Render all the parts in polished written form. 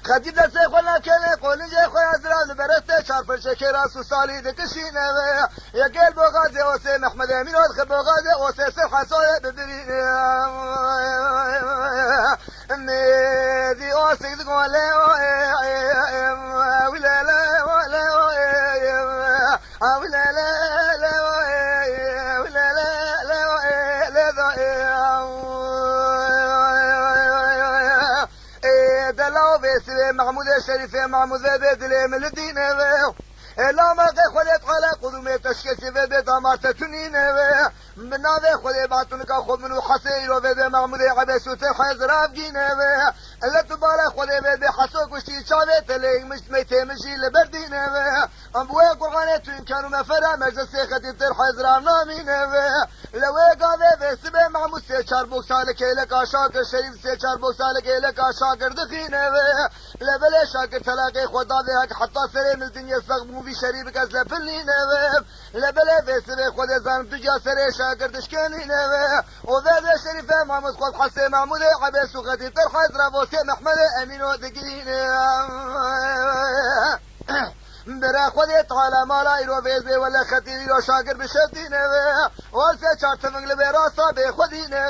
خدی دست خونا کله قولنج خوی ازرال برسته چار پرچه که راس و سالی دکشینه و یا گل بغازه واسه محمد امین و خب بغازه واسه سر حسای ببرینه ندی واسه دقوله ولا لا ولا ولا لا ولا دلاو بيسري محمود الشريف محمود بيت لي من الدين لا ما خليت على قدومي تشكيل في بيت ما تتنين من هذا خلي بعتنك خذ منو حسير وبيت محمود عباس وتحزر افجينا لا تبالي خلي بيت حسوك وشتي شابت لي مش ميتي مشي لبردينا ابوي قرانتين كانوا مفرا مجلس خدي تحزر نامين لو قاعد بس محمود سيشار بوك سالك لك عشاق الشريف سيشار بوك سالك لك عشاق دخينا لا بلا شاكر تلاقي خدا ذاك حتى سري من الدنيا يستغبوا في شريفك ازلفلينا لا بلا بس خدا زان تجا سري شاكر تشكلينا وذا شريف محمود خد حسين محمود عباس وخدي تحزر بوك محمد امين ودقينا برا خودت على مالا يرو بيزي ولا خطير يرو شاكر بشدينه ورسه چارت منگل براسا بخودينه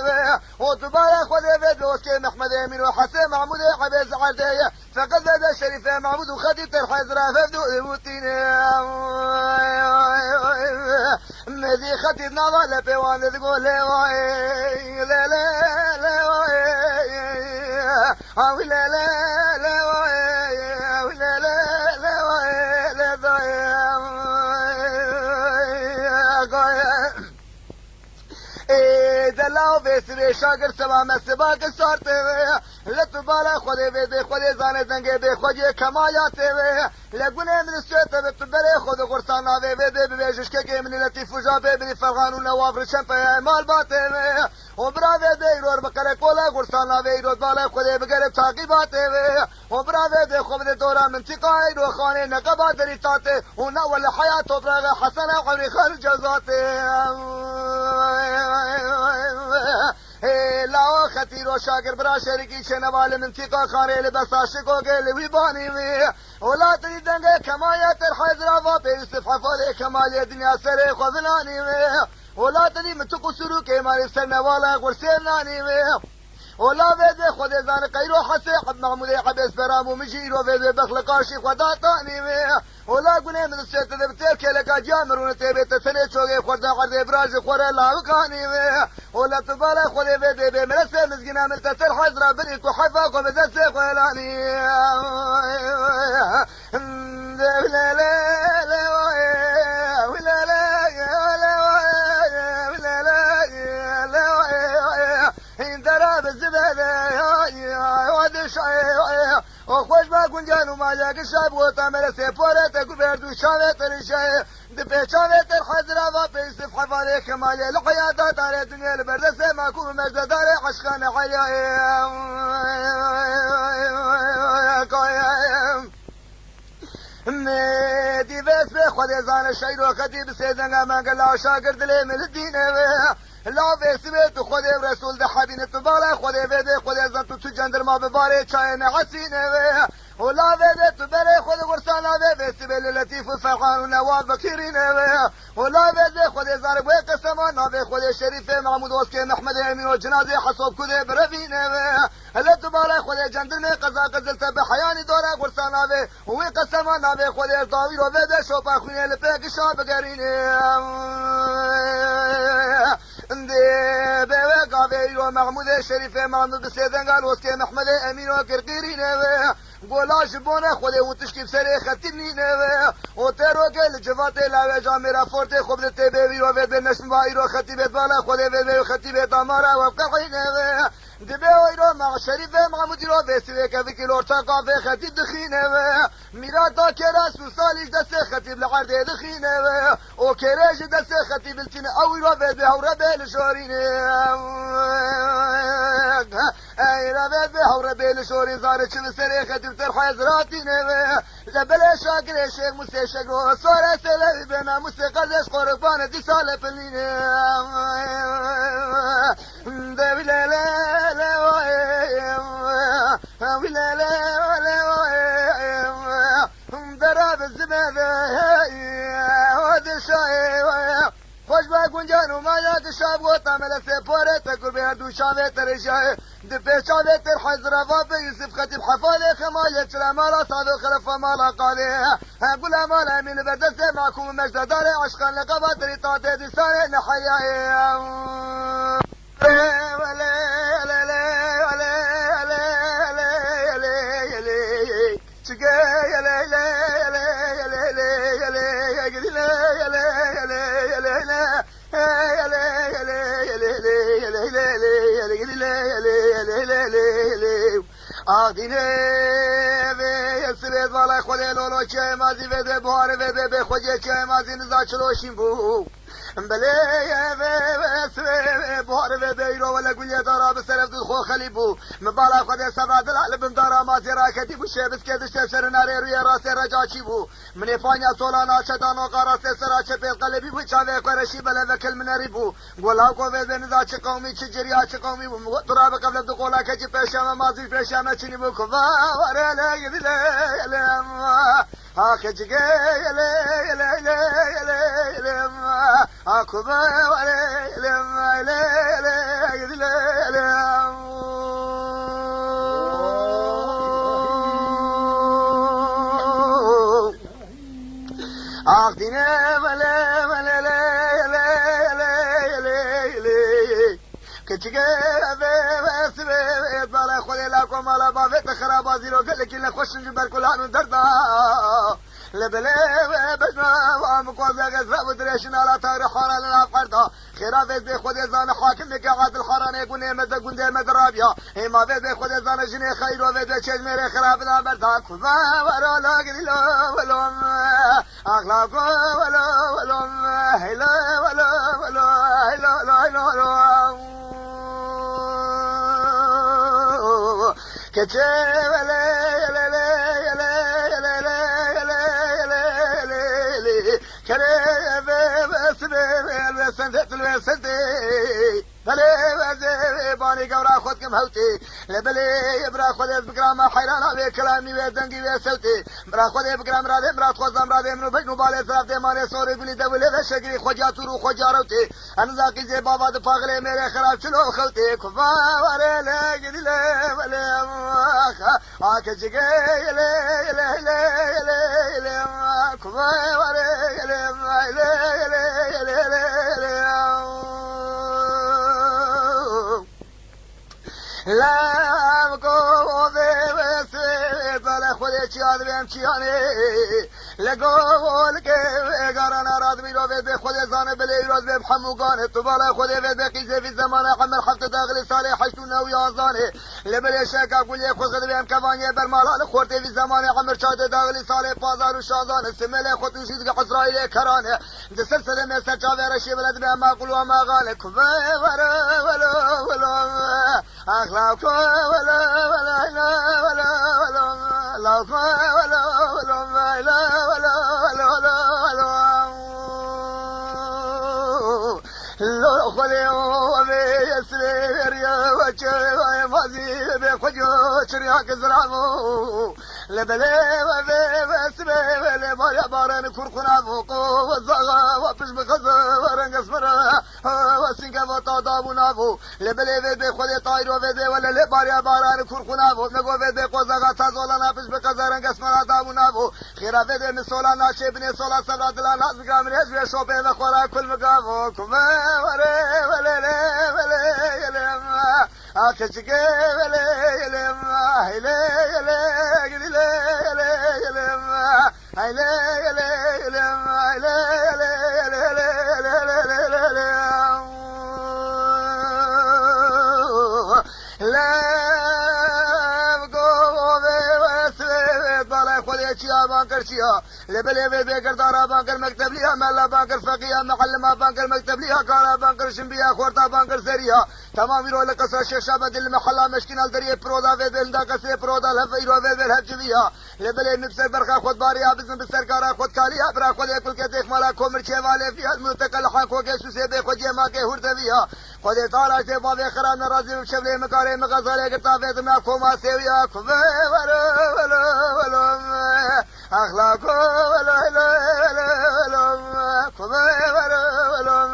وتبارا خودت بيزوك محمد امين وحسين محمود عباس عرديه فقد هذا شريف محمود وخدي ترحزر فبدو موتينه مذي خطير نضال بيوان تقول لا لا لا لا لا لا دلاو بيسري شاكر سبا مسباك صارت لا تبالا خودي بيدي خودي زاني زنگي بي خودي كمايات لقوني من السويت بتبري خود قرصانا بيدي ببيجش كي من لطيف وجابي بني فرغان ونواف رشن في مال باتي وبرا بيدي رور بقرة كولا قرصانا بيدي بالا خودي بقرب تعقيباتي وبرا بيدي خود دورا منطقة يدو خاني نقبات ريتاتي ونول حياة وبرا حسنة وعمري خارج جزاتي لا خطير وشاكر برا شريكي شنوال منطقة خاري لبس عاشق وقل ويباني ولا تريدنك كمايات الحزرة وبيصف حفالي كمالي الدنيا سري خذناني ولا تري متقو سلوكي مالي سنوالا قرسيناني ولا بيدي خود زان قيرو حسيق محمود عباس برامو مجيرو بيدي بخلقاشي خداتاني ولا قني من السيت دبتير كلك جامرون تبي تسني شوقي خردا عرض براج خور لا وكاني ولا تبالي خود بيدي بمرسه مسكينه ملتسر حزره بريك وحفاق وبزس قلاني لا لا لا ولا لا وخوش ما كنجان وما جاك الشاب وطامر سيفورة كبير دو شاوة الشاي دبي شاوة الحزرة وبيصف حفالي كمالي الحياة داري الدنيا البردسة ما كون مجد داري عشقان حياة ميدي بس بخوذي زان الشير وخدي بسيدنا ما قال لا شاكر دلي من الدين لا بيسبت خودي رسول ده حبين تبالا خودي بيدي خودي زنت تجندر ما بباري چاين عسينه ولا بيدي تبالي خودي ورسانا بيسبل لطيف وفرحان ونواب بكيرينه ولا بيدي خودي زارب وقسمان نبي خودي شريف محمود واسكي محمد امين وجنازي حسوب كودي برفينه هلا تبالا خودي جندر قزا قزلت بحياني دورا ورسانا بي وقسمان نبي خودي طاويل وبيدي شوفا خويا لبيك شاب قرينه بيوي قابي ومحمود الشريف محمود بسيدن قال واسكي محمد امين وكرقيرين قولا جبونا خودي وتشكي بسري ختنين وتيرو قل جفاتي لاوي جاميرا فورتي خبرتي بيوي وبيد بالنشم بايرو ختي بيت بالا خودي بيوي ختي بيت امارا وفقحين دبيو يرو مع شريف محمود يرو بيسوي كفيكي لورتا قافي ختي دخينه ميراتا كراس وصالح دس ختي بالعرض دخينه وكراج دس ختي بالتين او يرو بيدو ربي لشورين اي ربي ربي لشورين زارت شبسري ختي بترحى زراتين لبلا شاكر الشيخ موسى شكرو صار سلام بنا موسى قدش قربان دي سالة فلين لا لا لا لا لا لا شاب وتعمل سيبورة تقول بها دو شابه ترجع دبشابه ترحز رفا يوسف خطيب حفاله خماله سلامالا صادق خلفا مالا قاله قول مالا من بدس معكم مجد دار عشقا لقبات ريطات دسانه نحيا آدینه به سرد والا خود لولو چه مازی وده بوار وده به خودی چه مازی نزا چلوشیم بو بله به سرد بوار وده ایرو ولا گویه دارا به سرف دو خو خلی بو مبالا خود سبراد العلبم دارا مازی را کدی بو شبس کدش تفسر ناره روی راست رجاچی بو من فانیا سولانا چدانو قراست سرا چه پیل قلبی بو چاوه قرشی بله وکل منری بو گولاو کو وده نزا چه قومی چه جریا چه قومی بو تراب قبل دو قولا کچی پیشام مازی پیشام چنی بو کوا وره لگی لم آخه جگه لم آکوبا وره لم آخدینه كتجي بس بالا خلي لكم على بابت خراب زيرو قال لك لا خوش نجبر كل هانو دردا لبلا بجنا وامكوز غزا ودريشن على طارح على الافردا خرافه به خود زان حاکم که عادل خرانه گونه مد گنده مدرابیا ما به خود زان جنه خیر و به چه میره خراب لا بردا کما ورا لاگلی ولوم اخلاق ولوم هلا ولا كتشي باني قورا خودكم هوتي لبلي برا خودي بكرام حيران على كلامي وزنقي وسوتي برا خودي بكرام رادي مرات خوزام رادي منو بجنو بالي صرف دي ماني صوري بلي دولي وشكري خوجاتو رو خوجاروتي انزاقي زي بابا دفاغلي ميري خراب چلو خوتي كفا واري لگدي لبلي آكا جيگي كفا واري لا کو به سه بلا خودی چیاد بهم چیانه لگول که گاران راد میرو به خود زانه بلی روز به حموگان تو بالا خود به قیزه فی زمان عمر هفته داخل سال 811 لبلی شکا کلی خود بهم کوانی برمال خورده فی زمان عمر شاد داخل سال 1516 سمله خود وجود که اسرائیل کرانه ده سلسله مثل جاویر شی بلد به ما قلوا ما قال كفا ولا اخلاق ولا لو خلي وبيسير يا وجه مازي بخجو شرياك زرامو لبلي وبيسير ما بارن كركنا فوقو وزغا وبش بخزا ورنقص مرا وسنگا وطادابونا فو لبلي بخلي طايرو بده ولا لباريا بارن كركنا فو نگو بده قزغا تازولا بش بخزا رنقص مرا دابونا فو خيرا بده مسولا ناشي بني سولا سبرادلا ناس بقام ريش بشوبه وخورا كل مقامو كما أكشكي بانكرشيا لبلي بكر دارا بانكر مكتب ليها ملا بانكر فقيها معلمة بانكر مكتب ليها قارا بانكر شنبيها خورتا بانكر زريها تمام يرو لقصر شيشة بدل محلا مشكين الدريه برودا في بلدا قصري برودا الهف يرو في بالهف جبيها لبلي نبسر برخا خود باريها بزن بسركارا خود كاليها برا خود يكل كتيخ مالا كومر چوالي فيها المتقل حاكو كيسو سيبه خود جيما كي هرده فيها خود طالع سيبا في خران نرازي وشبلي مكاري مغزالي قرطا في دمنا كوما سيويا كفه ولو أخلاقه ولا كفه ولو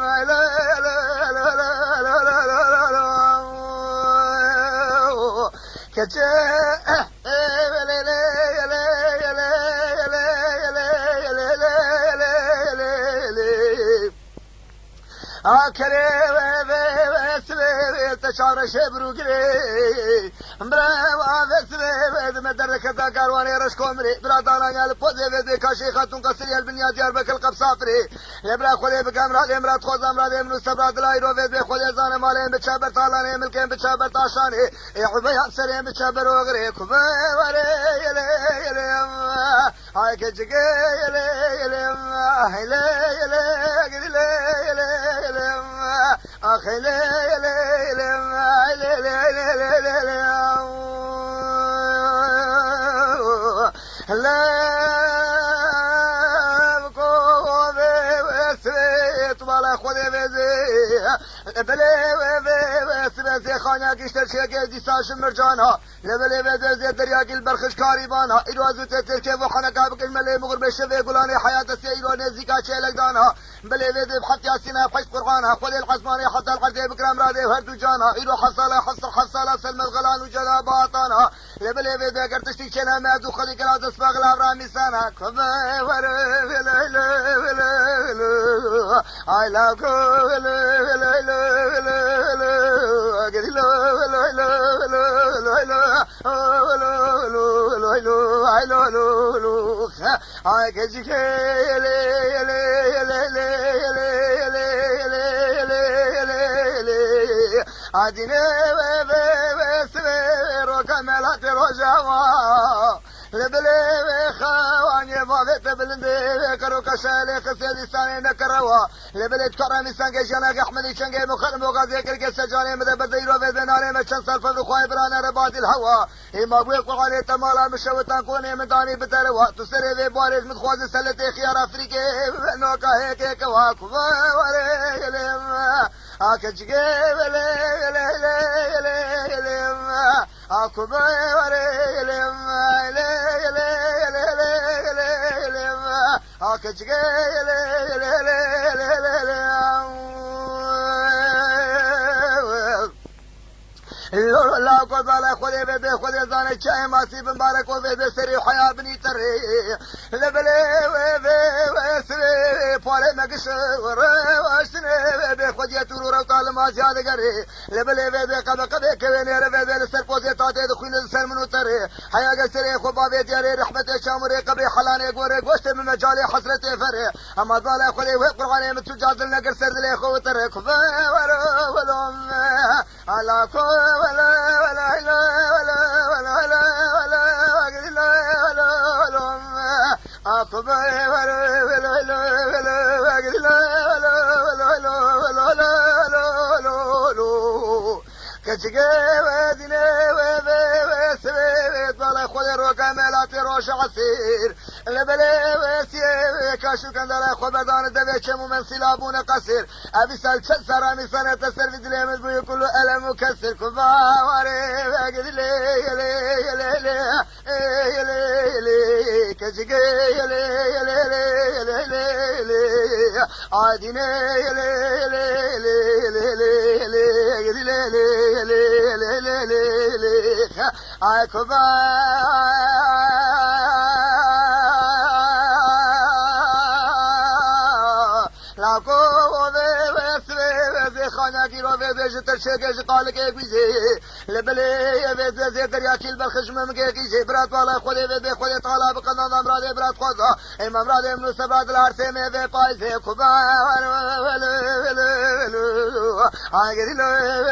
آخره و سوی تشارش بروگری برای واسه مدرک تا کاروانی رش کمری برادران یال پوزه و کاشی خاتون قصری البنیاد یار بکل قب سافری لبرا خودی بکم را امرات خوز امرات امنو سبرات لای رو و خودی زان ماله بچابر تالانه ملکم بچابر تاشانه عبیا سریم بچابر وغری کوبه وره یله یله های کجگه یله یله هله یله گله یله یله آخله یله یله یله یله لا بكو بسيط ولا خذ بزي بلي بس خانيا كشتر شيء دي ساش مرجانها لبلي بزي دريا كل برخش كاريبانها إروازو تتركي وحنكا بكل ملي مغرب الشفي قلاني حياة السيد ونزيكا شيء لقدانها بلي بزي بحط ياسينها بحش قرآنها خذ الحزماني حتى القردي بكرام رادي وهردو جانها إرو حصالة حصالة سلم الغلان وجلا باطانها لبلي بزي كرتشتي شلها مازو خلي كلاز اسباغ الابرام ميسانها كما ورا ولا لا ولا لا I love you ولا لا لا لا قدي لا لا لا لا لا لا لا لا لا لا لا I get you عدنا وسوير كملات رجوا لبلي خواني فافت بلندي كرو كشالي خسيدي ساني نكروا لبلي تكرمي سانجي جناك احمدي شنجي مخدم وغازي كركي سجاني مدى بديرو بذناني مشان صرف الخواي برانا رباط الهوا اما بوي قواني تمالا مشوتان كوني مداني بتروا تسري في باريز متخوازي سلتي خيار افريكي نوكا هيكي كواكو وري لما اكجي ولي لي لي لما اكو وري لما لي لما اكجي لا قضى خذي بده خذي زاني شاي ماسي مبارك وبده سري حياه بني تري لبلي وسري فوري مقش واشني بده خذي تورو قال ما زياد غري لبلي بده قبقبه كويني بده لسر بوزي تاتي دخين السر منو تري حياه سري خبابي دياري رحمه شامري قبري حلاني غوري غوشت من مجالي حسرتي فري اما ضل خذي وقراني متجادل نقر سر لي خو تري خبا ولهم على كو ولا ولا لا ولا ولا ولا ولا ولا ولا ولا أقبل ولا ولا ولا ولا ولا ولا ولا ولا ولا كشجع ودنا وسويت ولا خذ الرقم لا تروش عسير لبلا وسي كاشو كان لا خبدان دبي شمو من سلابون قصير ابي سال سرامي سنه تسر بدلي بيقول كله الم مكسر كباري واجد لي لي لي لي كشجع لي لي لي عادنا لي لي لي لي عكبا لاكو وذي خاناكي روذي جتر شيكي جقالك اكوزي لبلي وذي درياكي البرخش ممكيكي برات والا خولي وذي خولي طالا بقنان امرادي برات خوزا ام امرادي منو سبرات الارسي ميذي بايزي كبا عاقري لو